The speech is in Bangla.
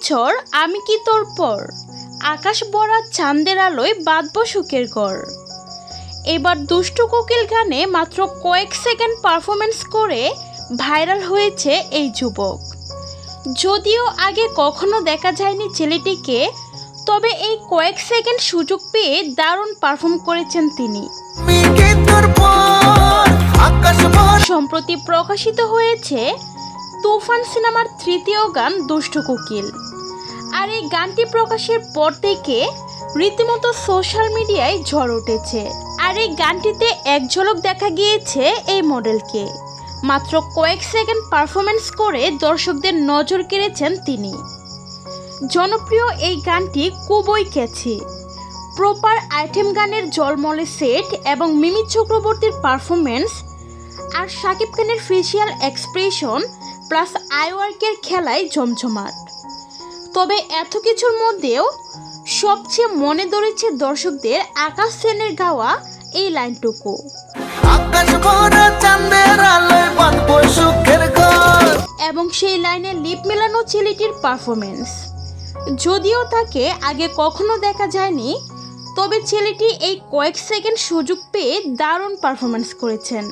বছর আমি কি তোর পর, আকাশ ভরা চাঁদের আলোয় বাঁধব সুখের ঘর। এবার দুষ্টু কোকিল গানে মাত্র কয়েক সেকেন্ড পারফরমেন্স করে ভাইরাল হয়েছে এই যুবক। যদিও আগে কখনো দেখা যায়নি ছেলেটিকে, তবে এই কয়েক সেকেন্ড সুযোগ পেয়ে দারুণ পারফর্ম করেছেন তিনি। সম্প্রতি প্রকাশিত হয়েছে তুফান সিনেমার তৃতীয় গান দুষ্টু কোকিল। আর এই গানটি প্রকাশের পর থেকে রীতিমতো সোশ্যাল মিডিয়ায় ঝড় উঠেছে। আর এই গানটিতে এক ঝলক দেখা গিয়েছে এই মডেলকে। মাত্র কয়েক সেকেন্ড পারফরমেন্স করে দর্শকদের নজর কেড়েছেন তিনি। জনপ্রিয় এই গানটি খুবই ক্যাচি। প্রপার আইটেম গানের জলমলে সেট এবং মিমি চক্রবর্তীর পারফরমেন্স আর শাকিব খানের ফেসিয়াল এক্সপ্রেশন প্লাস আইওয়ার্কের খেলায় জমজমাট। তবে এত কিছুর মধ্যেও সবচেয়ে মনে ধরেছে দর্শকদের আকাশ সেনের গাওয়া এই লাইনটুকু, এবং সেই লাইনে লিপ মেলানো ছেলেটির পারফরমেন্স। যদিও তাকে আগে কখনো দেখা যায়নি, তবে ছেলেটি এই কয়েক সেকেন্ড সুযোগ পেয়ে দারুণ পারফরমেন্স করেছেন।